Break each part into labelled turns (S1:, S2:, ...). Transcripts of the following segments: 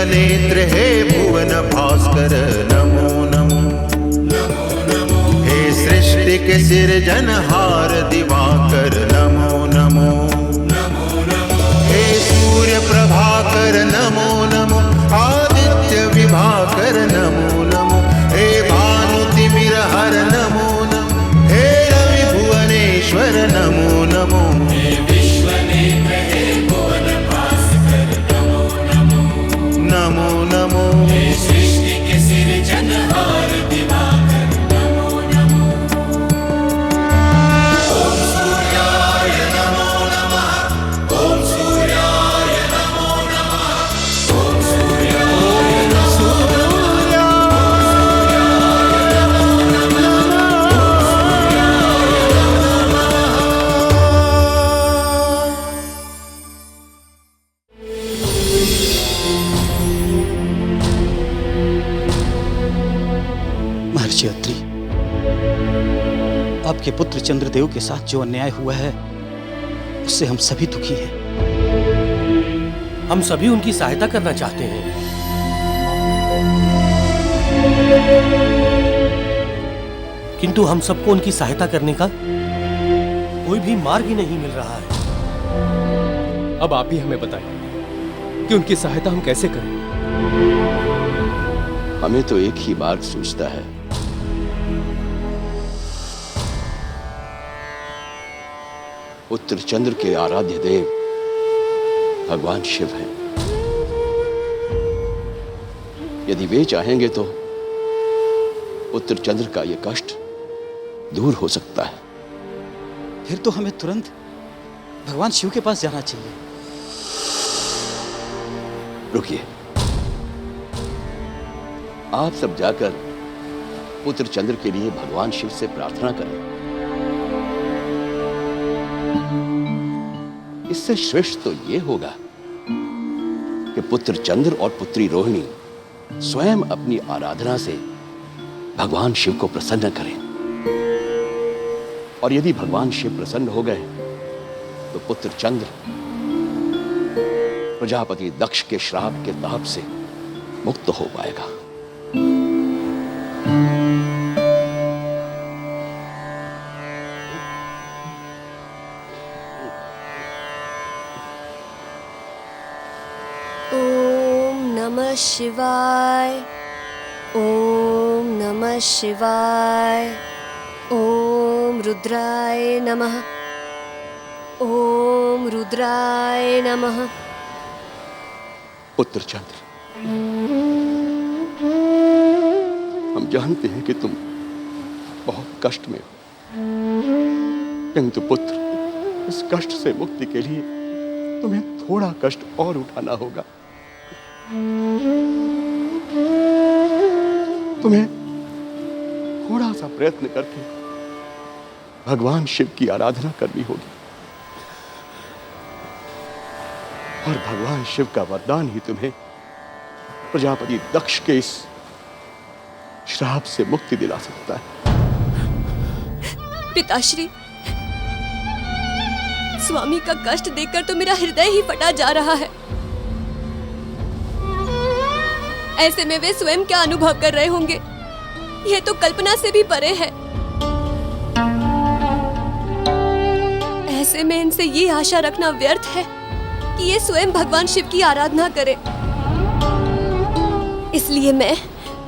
S1: नेत्र हे भुवन भास्कर नमो नमो। हे सृष्टि के सिरजनहार दिवाकर नमो नमो। हे सूर्य प्रभाकर नमो नमो। आदित्य विभाकर नमो नमो। हे भानुतिमिरहर नमो नमो। हे रवि भुवनेश्वर नमो नमो। नमो नमो। हे सृष्टि के सिरजनहार दिवाकर नमो नमो। ओम सूर्याय नमो नमः। ओम सूर्याय नमो नमः। ओम सूर्याय नमो नमः।
S2: महर्षि अत्रि, आपके पुत्र चंद्रदेव के साथ जो अन्याय हुआ है उससे हम सभी दुखी हैं।
S3: हम सभी उनकी सहायता करना चाहते हैं, किंतु हम सबको उनकी सहायता करने का कोई भी मार्ग ही नहीं मिल रहा है।
S4: अब आप ही हमें बताएं कि उनकी सहायता हम कैसे करें।
S5: हमें तो एक ही मार्ग सूझता है। पुत्र चंद्र के आराध्य देव भगवान शिव हैं। यदि वे चाहेंगे तो पुत्र चंद्र का यह कष्ट दूर हो सकता है।
S2: फिर तो हमें तुरंत भगवान शिव के पास जाना चाहिए।
S5: रुकिए, आप सब जाकर पुत्र चंद्र के लिए भगवान शिव से प्रार्थना करें। इससे श्रेष्ठ तो यह होगा कि पुत्र चंद्र और पुत्री रोहिणी स्वयं अपनी आराधना से भगवान शिव को प्रसन्न करें। और यदि भगवान शिव प्रसन्न हो गए तो पुत्र चंद्र प्रजापति दक्ष के श्राप के ताप से मुक्त हो पाएगा।
S6: ओम नमः शिवाय। ओम नमः शिवाय। ओम रुद्राय नमः। ओम रुद्राय नमः।
S5: पुत्र चंद्र, हम जानते हैं कि तुम बहुत कष्ट में हो, किंतु पुत्र, इस कष्ट से मुक्ति के लिए तुम्हें थोड़ा कष्ट और उठाना होगा। तुम्हें थोड़ा सा प्रयत्न करके भगवान शिव की आराधना करनी होगी और भगवान शिव का वरदान ही तुम्हें प्रजापति दक्ष के इस श्राप से मुक्ति दिला सकता है।
S6: पिताश्री, स्वामी का कष्ट देखकर तो मेरा हृदय ही फटा जा रहा है। ऐसे में वे स्वयं क्या अनुभव कर रहे होंगे, यह तो कल्पना से भी परे है। ऐसे में इनसे ये आशा रखना व्यर्थ है कि ये स्वयं भगवान शिव की आराधना करें। इसलिए मैं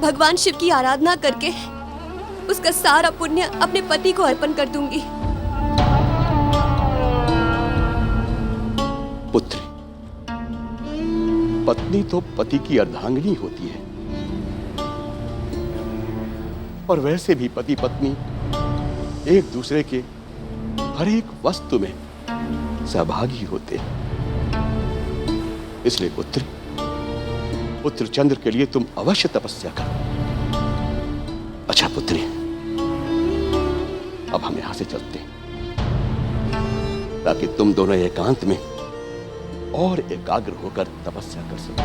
S6: भगवान शिव की आराधना करके उसका सारा पुण्य अपने पति को अर्पण कर दूंगी।
S5: पुत्री, पत्नी तो पति की अर्धांगिनी होती है और वैसे भी पति पत्नी एक दूसरे के हर एक वस्तु में सहभागी होते हैं। इसलिए पुत्री, पुत्र चंद्र के लिए तुम अवश्य तपस्या करो। अच्छा पुत्री, अब हम यहां से चलते हैं ताकि तुम दोनों एकांत में और एकाग्र होकर तपस्या कर सको।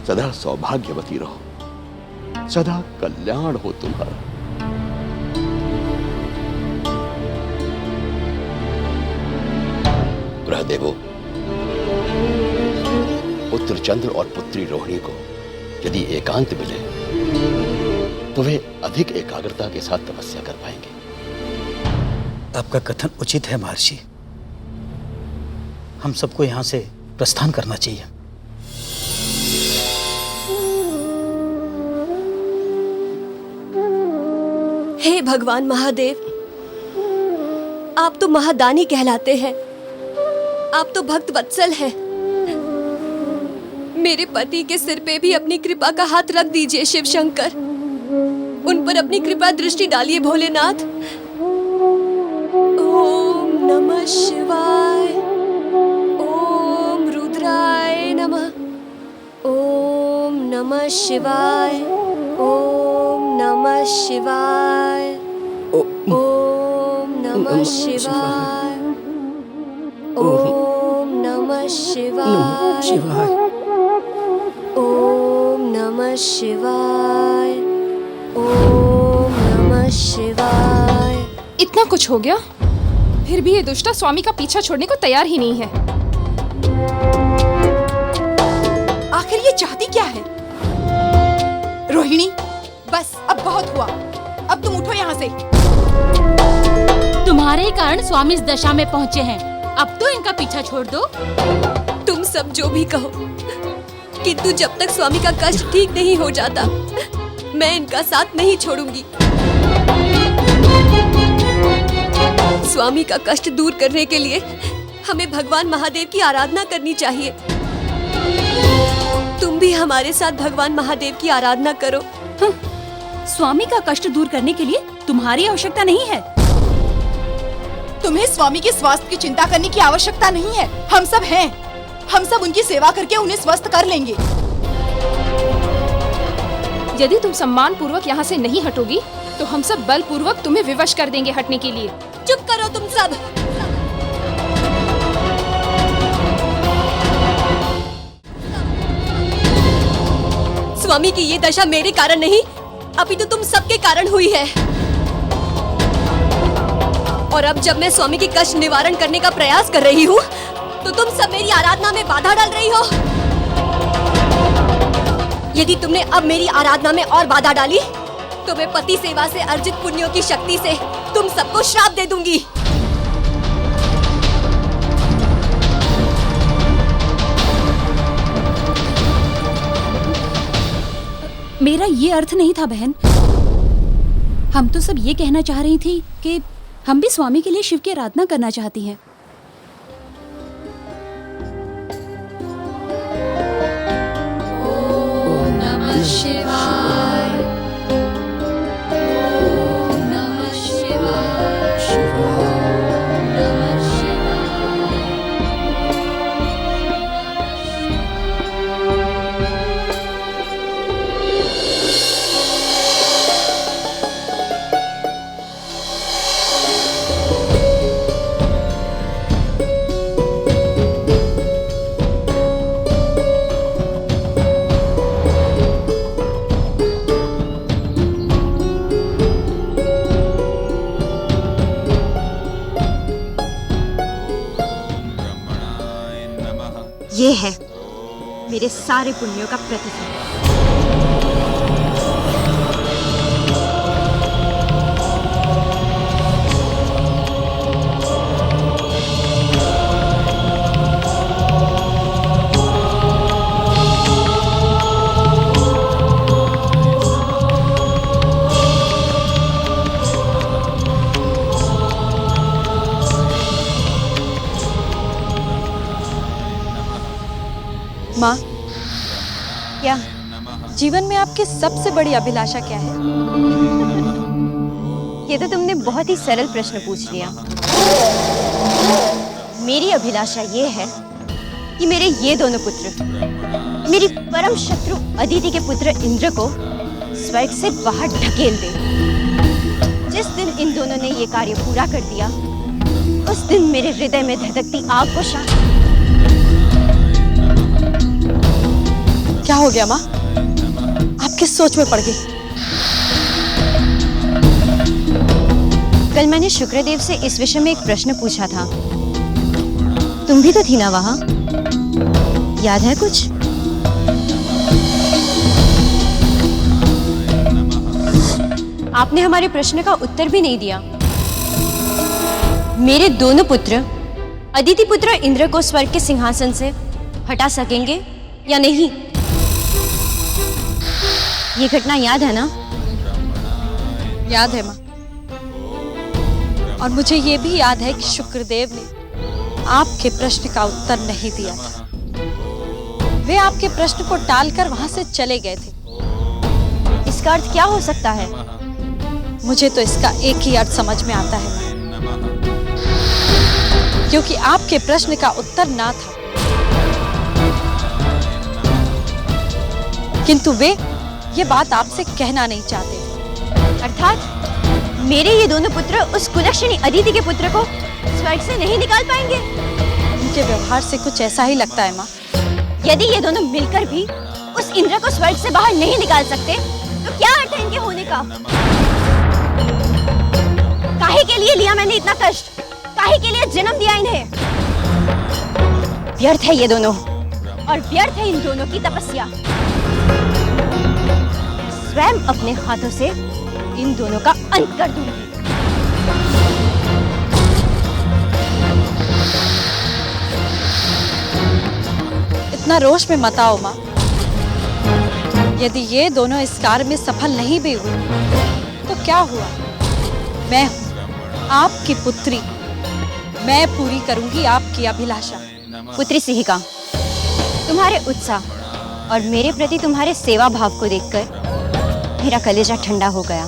S5: सदा सौभाग्यवती रहो, सदा कल्याण हो तुम्हारा। ग्रहदेवो, पुत्र चंद्र और पुत्री रोहिणी को यदि एकांत मिले तो वे अधिक एकाग्रता के साथ तपस्या कर पाएंगे।
S2: आपका कथन उचित है महर्षि। हम सबको यहां से प्रस्थान करना चाहिए।
S6: हे भगवान महादेव, आप तो महादानी कहलाते हैं। आप तो भक्त वत्सल हैं। मेरे पति के सिर पे भी अपनी कृपा का हाथ रख दीजिए शिव शंकर। उन पर अपनी कृपा दृष्टि डालिए भोलेनाथ। ओम नमः शिवाय। ओम रुद्राय नमः। ओम नमः शिवाय। ओम नमः शिवाय। ओम नमः शिवाय। ओम नमः शिवाय। ओम नमः शिवाय। ओम नमः शिवाय।
S7: इतना कुछ हो गया, फिर भी ये दुष्टा स्वामी का पीछा छोड़ने को तैयार ही नहीं है।
S8: आखिर ये चाहती क्या है? रोहिणी, बस अब बहुत हुआ। अब तुम उठो यहाँ से।
S9: तुम्हारे कारण स्वामी इस दशा में पहुँचे हैं। अब तो इनका पीछा छोड़ दो।
S6: तुम सब जो भी कहो, किंतु जब तक स्वामी का कष्ट ठीक नहीं हो जाता, मैं इनका साथ नहीं छोड़ूंगी। स्वामी का कष्ट दूर करने के लिए हमें भगवान महादेव की आराधना करनी चाहिए। तुम भी हमारे साथ भगवान महादेव की आराधना करो।
S9: स्वामी का कष्ट दूर करने के लिए तुम्हारी आवश्यकता नहीं है।
S8: तुम्हें स्वामी के स्वास्थ्य की चिंता करने की आवश्यकता नहीं है। हम सब हैं। हम सब उनकी सेवा करके उन्हें स्वस्थ कर लेंगे।
S7: यदि तुम सम्मान पूर्वक यहाँ से नहीं हटोगी तो हम सब बल पूर्वक तुम्हें विवश कर देंगे हटने के लिए।
S6: चुप करो तुम सब। स्वामी की ये दशा मेरे कारण नहीं, अपितु तुम सबके कारण हुई है। और अब जब मैं स्वामी के कष्ट निवारण करने का प्रयास कर रही हूँ, तो तुम सब मेरी आराधना में बाधा डाल रही हो। यदि तुमने अब मेरी आराधना में और बाधा डाली, तो मैं पति सेवा से अर्जित पुण्यों की शक्ति से तुम सबको श्राप दे दूंगी।
S9: मेरा ये अर्थ नहीं था बहन। हम तो सब ये कहना चाह रही थी कि हम भी स्वामी के लिए शिव की आराधना करना चाहती हैं।
S6: ओम नमः शिवाय। ओम नमः शिवाय। ओम नमः शिवाय।
S10: ये है मेरे सारे पुण्यों का प्रतिफल।
S7: माँ, क्या जीवन में आपकी सबसे बड़ी अभिलाषा क्या है?
S10: ये तो तुमने बहुत ही सरल प्रश्न पूछ लिया। मेरी अभिलाषा ये है कि मेरे ये दोनों पुत्र, मेरी परम शत्रु अदिति के पुत्र इंद्र को स्वर्ग से बाहर ढकेल दे। जिस दिन इन दोनों ने ये कार्य पूरा कर दिया, उस दिन मेरे हृदय में धधकती आग को शांत।
S7: क्या हो गया माँ? आप किस सोच में पड़ गई?
S10: कल मैंने शुक्रदेव से इस विषय में एक प्रश्न पूछा था। तुम भी तो थी ना वहाँ? याद है कुछ? आपने हमारे प्रश्न का उत्तर भी नहीं दिया। मेरे दोनों पुत्र अदिति पुत्र इंद्र को स्वर्ग के सिंहासन से हटा सकेंगे या नहीं? ये घटना याद है ना?
S8: याद है माँ। और मुझे ये भी याद है कि शुक्रदेव ने आपके प्रश्न का उत्तर नहीं दिया था। वे आपके प्रश्न को टालकर वहां से चले गए थे।
S10: इसका अर्थ क्या हो सकता है?
S8: मुझे तो इसका एक ही अर्थ समझ में आता है, क्योंकि आपके प्रश्न का उत्तर ना था, किंतु वे ये बात आपसे कहना नहीं चाहते थे।
S10: अर्थात मेरे ये दोनों पुत्र उस कुलक्षणी अदिति के पुत्र को स्वर्ग से नहीं निकाल पाएंगे?
S8: उनके व्यवहार से कुछ ऐसा ही लगता है माँ।
S10: यदि ये दोनों मिलकर भी उस इंद्र को स्वर्ग से बाहर नहीं निकाल सकते, तो क्या अर्थ है इनके होने का? काहे के लिए लिया मैंने इतना कष्ट? काहे के लिए जन्म दिया इन्हें? व्यर्थ है ये दोनों, और व्यर्थ है इन दोनों की तपस्या। स्वयं अपने हाथों से इन दोनों का अंत कर दूंगी।
S8: इतना रोष में मत आओ माँ। यदि ये दोनों इस कार्य में सफल नहीं भी हुए तो क्या हुआ? मैं हूँ आपकी पुत्री, मैं पूरी करूंगी आपकी अभिलाषा।
S10: पुत्री सिहिका, तुम्हारे उत्साह और मेरे प्रति तुम्हारे सेवा भाव को देखकर मेरा कलेजा ठंडा हो गया।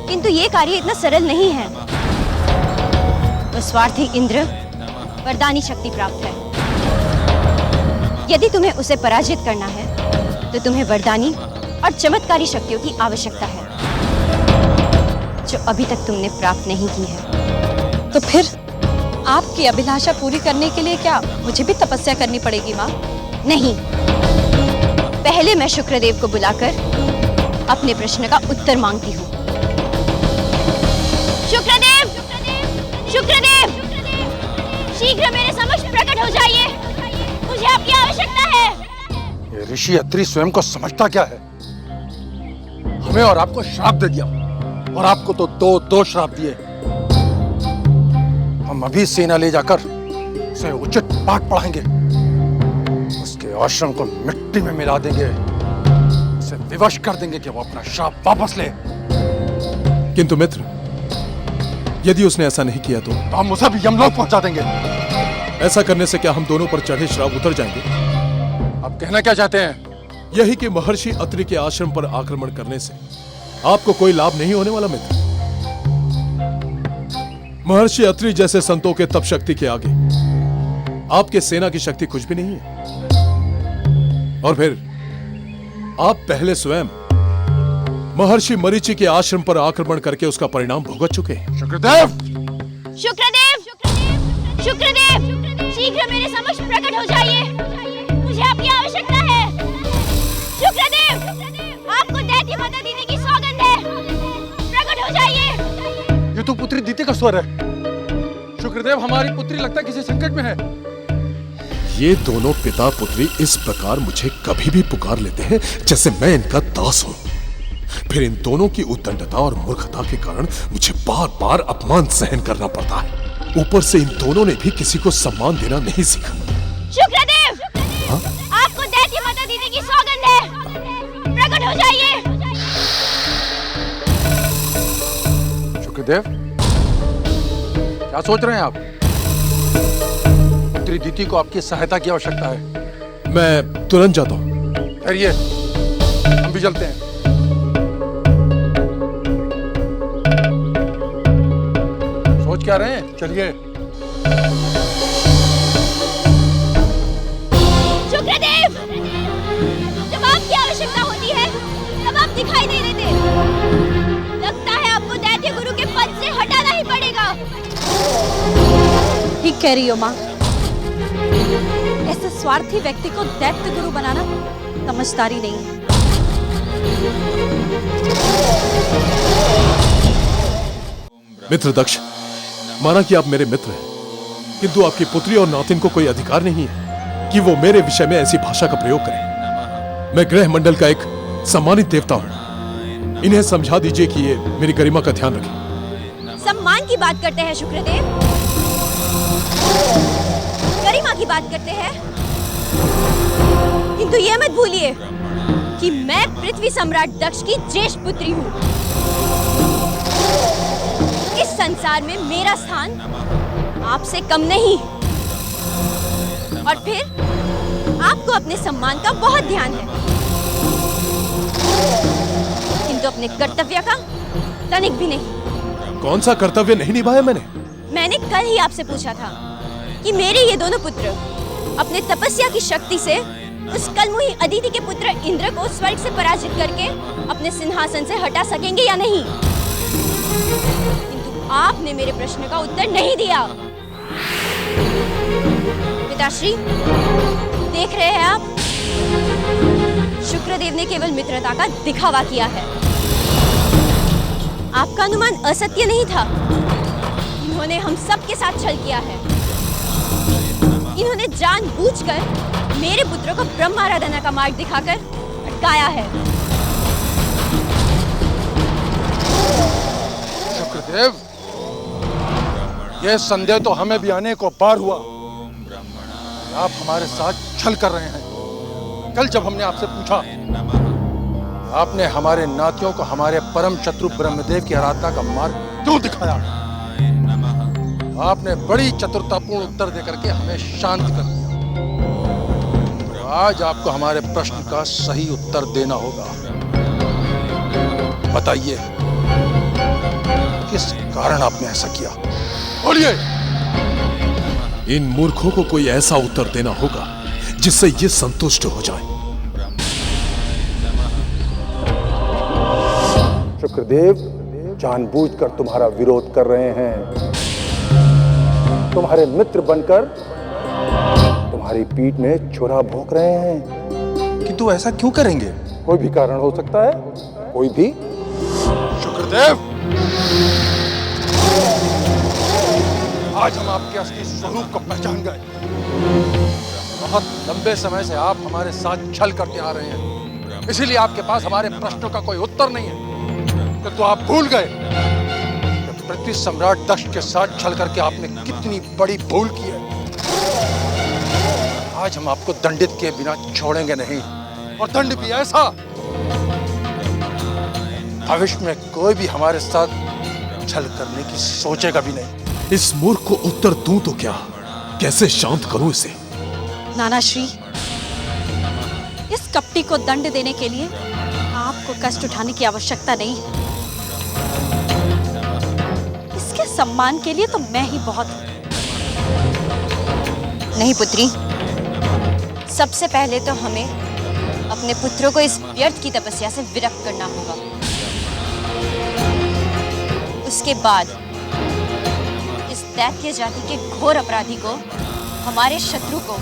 S10: किंतु ये कार्य इतना सरल नहीं है। वो स्वार्थी इंद्र वरदानी शक्ति प्राप्त है। यदि तुम्हें उसे पराजित करना है तो तुम्हें वरदानी और चमत्कारी शक्तियों की आवश्यकता है, जो अभी तक तुमने प्राप्त नहीं की है।
S8: तो फिर आपकी अभिलाषा पूरी करने के लिए क्या मुझे भी तपस्या करनी पड़ेगी माँ?
S10: नहीं, पहले मैं शुक्रदेव को बुलाकर अपने प्रश्न का उत्तर मांगती हूँ। शुक्रदेव, शुक्रदेव, शीघ्र मेरे समक्ष प्रकट हो जाइए, मुझे आपकी आवश्यकता है।
S11: ये ऋषि अत्रि स्वयं को समझता क्या है? हमें और आपको श्राप दे दिया, और आपको तो दो श्राप दिए। हम अभी सेना ले जाकर उसे उचित पाठ पढ़ाएंगे, उसके आश्रम को मिट्टी में मिला देंगे, उसे विवश कर देंगे कि वो अपना श्राप वापस ले।
S12: किंतु मित्र, यदि उसने ऐसा नहीं किया तो
S11: हम उसे भी यमलोक पहुंचा देंगे।
S12: ऐसा करने से क्या हम दोनों पर चढ़े श्राप उतर जाएंगे?
S11: आप कहना क्या चाहते हैं?
S12: यही कि महर्षि अत्रि के आश्रम पर आक्रमण करने से आपको कोई लाभ नहीं होने वाला मित्र। महर्षि अत्रि जैसे संतों के तप शक्ति के आगे आपके सेना की शक्ति कुछ भी नहीं है। और फिर आप पहले स्वयं महर्षि मरीचि के आश्रम पर आक्रमण करके उसका परिणाम भुगत चुके हैं।
S11: शुक्रदेव,
S10: शुक्रदेव, शुक्रदेव, शीघ्र मेरे समक्ष प्रकट हो जाइए, मुझे आपकी आवश्यकता है। शुक्रदेव, आपको दैत्य माता दीदी की सौगंध है, प्रकट हो जाइए।
S11: ये तो पुत्री दीति का स्वर है। शुक्रदेव, हमारी पुत्री लगता किसी संकट में है।
S12: ये दोनों पिता पुत्री इस प्रकार मुझे कभी भी पुकार लेते हैं जैसे मैं इनका दास हूं। फिर इन दोनों की उद्दंडता और मूर्खता के कारण मुझे बार बार अपमान सहन करना पड़ता है। ऊपर से इन दोनों ने भी किसी को सम्मान देना नहीं सीखा।
S10: शुक्रदेव, आपको दैत्य माता दीदी की सौगंध है, प्रकट हो जाइए।
S11: शुक्रदेव, क्या सोच रहे हैं आप? पुत्री दीति को आपकी सहायता की आवश्यकता है।
S12: मैं तुरंत जाता हूं।
S11: ठहरिए, हम भी चलते हैं। सोच क्या रहे हैं? चलिए।
S10: शुक्रदेव, जब आपकी आवश्यकता होती है तब आप दिखाई नहीं देते। लगता है आपको दैत्य गुरु के पद से हटाना ही पड़ेगा।
S8: ठीक कह रही हो माँ। ऐसे स्वार्थी व्यक्ति को दैत्य गुरु बनाना समझदारी नहीं है।
S12: मित्र दक्ष, माना कि आप मेरे मित्र हैं, किंतु आपकी पुत्री और नातिन को कोई अधिकार नहीं है कि वो मेरे विषय में ऐसी भाषा का प्रयोग करें। मैं ग्रह मंडल का एक सम्मानित देवता हूं। इन्हें समझा दीजिए कि ये मेरी गरिमा का ध्यान रखें।
S10: सम्मान की बात करते हैं शुक्रदेव, गरिमा की बात करते हैं, किंतु ये मत भूलिए कि मैं पृथ्वी सम्राट दक्ष की ज्येष्ठ पुत्री हूँ। इस संसार में मेरा स्थान आपसे कम नहीं। और फिर आपको अपने सम्मान का बहुत ध्यान है, किंतु अपने कर्तव्य का तनिक भी नहीं।
S12: कौन सा कर्तव्य नहीं निभाया मैंने?
S10: मैंने कल ही आपसे पूछा था कि मेरे ये दोनों पुत्र अपने तपस्या की शक्ति से उस कलमुही अदिति के पुत्र इंद्र को स्वर्ग से पराजित करके अपने सिंहासन से हटा सकेंगे या नहीं, किंतु आपने मेरे प्रश्न का उत्तर नहीं दिया। पिताश्री, देख रहे हैं आप, शुक्रदेव ने केवल मित्रता का दिखावा किया है। आपका अनुमान असत्य नहीं था। इन्होंने हम सब के साथ छल किया है। इन्होंने जानबूझकर मेरे पुत्रों को ब्रह्म आराधना का मार्ग दिखाकर अटकाया है।
S11: शुक्रदेव, यह संदेह तो हमें भी अनेक बार हुआ। आप हमारे साथ छल कर रहे हैं। कल जब हमने आपसे पूछा, आपने हमारे नातियों को हमारे परम शत्रु ब्रह्मदेव की आराधना का मार्ग क्यों दिखाया? आपने बड़ी चतुरतापूर्ण उत्तर देकर के हमें शांत कर दिया। तो आज आपको हमारे प्रश्न का सही उत्तर देना होगा। बताइए, किस कारण आपने ऐसा किया? बोलिए।
S12: इन मूर्खों को कोई ऐसा उत्तर देना होगा जिससे ये संतुष्ट हो जाए।
S11: शुक्रदेव जानबूझकर तुम्हारा विरोध कर रहे हैं। तुम्हारे मित्र बनकर तुम्हारी पीठ में छुरा भोंक रहे हैं। किंतु ऐसा क्यों करेंगे? कोई भी कारण हो सकता है, कोई भी। शुक्रदेव, आज हम आपके असली स्वरूप को पहचान गए। बहुत लंबे समय से आप हमारे साथ छल करते आ रहे हैं, इसीलिए आपके पास हमारे प्रश्नों का कोई उत्तर नहीं है। तो आप भूल गए कि पृथ्वी सम्राट दक्ष के साथ छल करके आपने कितनी बड़ी भूल की है। आज हम आपको दंडित किए बिना छोड़ेंगे नहीं, और दंड भी ऐसा भविष्य में कोई भी हमारे साथ छल करने की सोचेगा भी नहीं।
S12: इस मूर्ख को उत्तर दूं तो क्या? कैसे शांत करूं इसे?
S8: नाना श्री, इस कपटी को दंड देने के लिए आपको कष्ट उठाने की आवश्यकता नहीं है। इसके सम्मान के लिए तो मैं ही बहुत हूं।
S10: नहीं पुत्री, सबसे पहले तो हमें अपने पुत्रों को इस व्यर्थ की तपस्या से विरक्त करना होगा। उसके बाद इस दैत्य जाति के घोर अपराधी को, हमारे शत्रु को,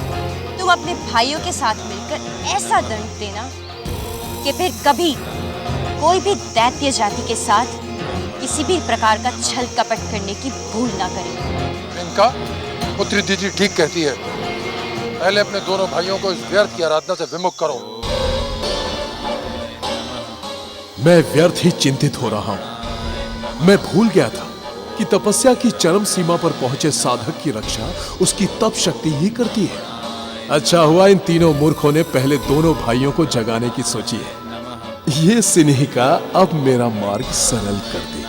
S10: तुम अपने भाइयों के साथ मिलकर ऐसा दंड देना कि फिर कभी कोई भी दैत्य जाति के साथ किसी भी प्रकार का छल कपट करने की भूल ना करे।
S11: इनका पुत्री दीदी ठीक कहती है। पहले अपने दोनों भाइयों को इस व्यर्थ की आराधना से विमुख करो।
S12: मैं व्यर्थ ही चिंतित हो रहा हूं। मैं भूल गया था कि तपस्या की चरम सीमा पर पहुंचे साधक की रक्षा उसकी तप शक्ति ही करती है। अच्छा हुआ इन तीनों मूर्खों ने पहले दोनों भाइयों को जगाने की सोची है। ये सिन्हिका अब मेरा मार्ग सरल कर देगी।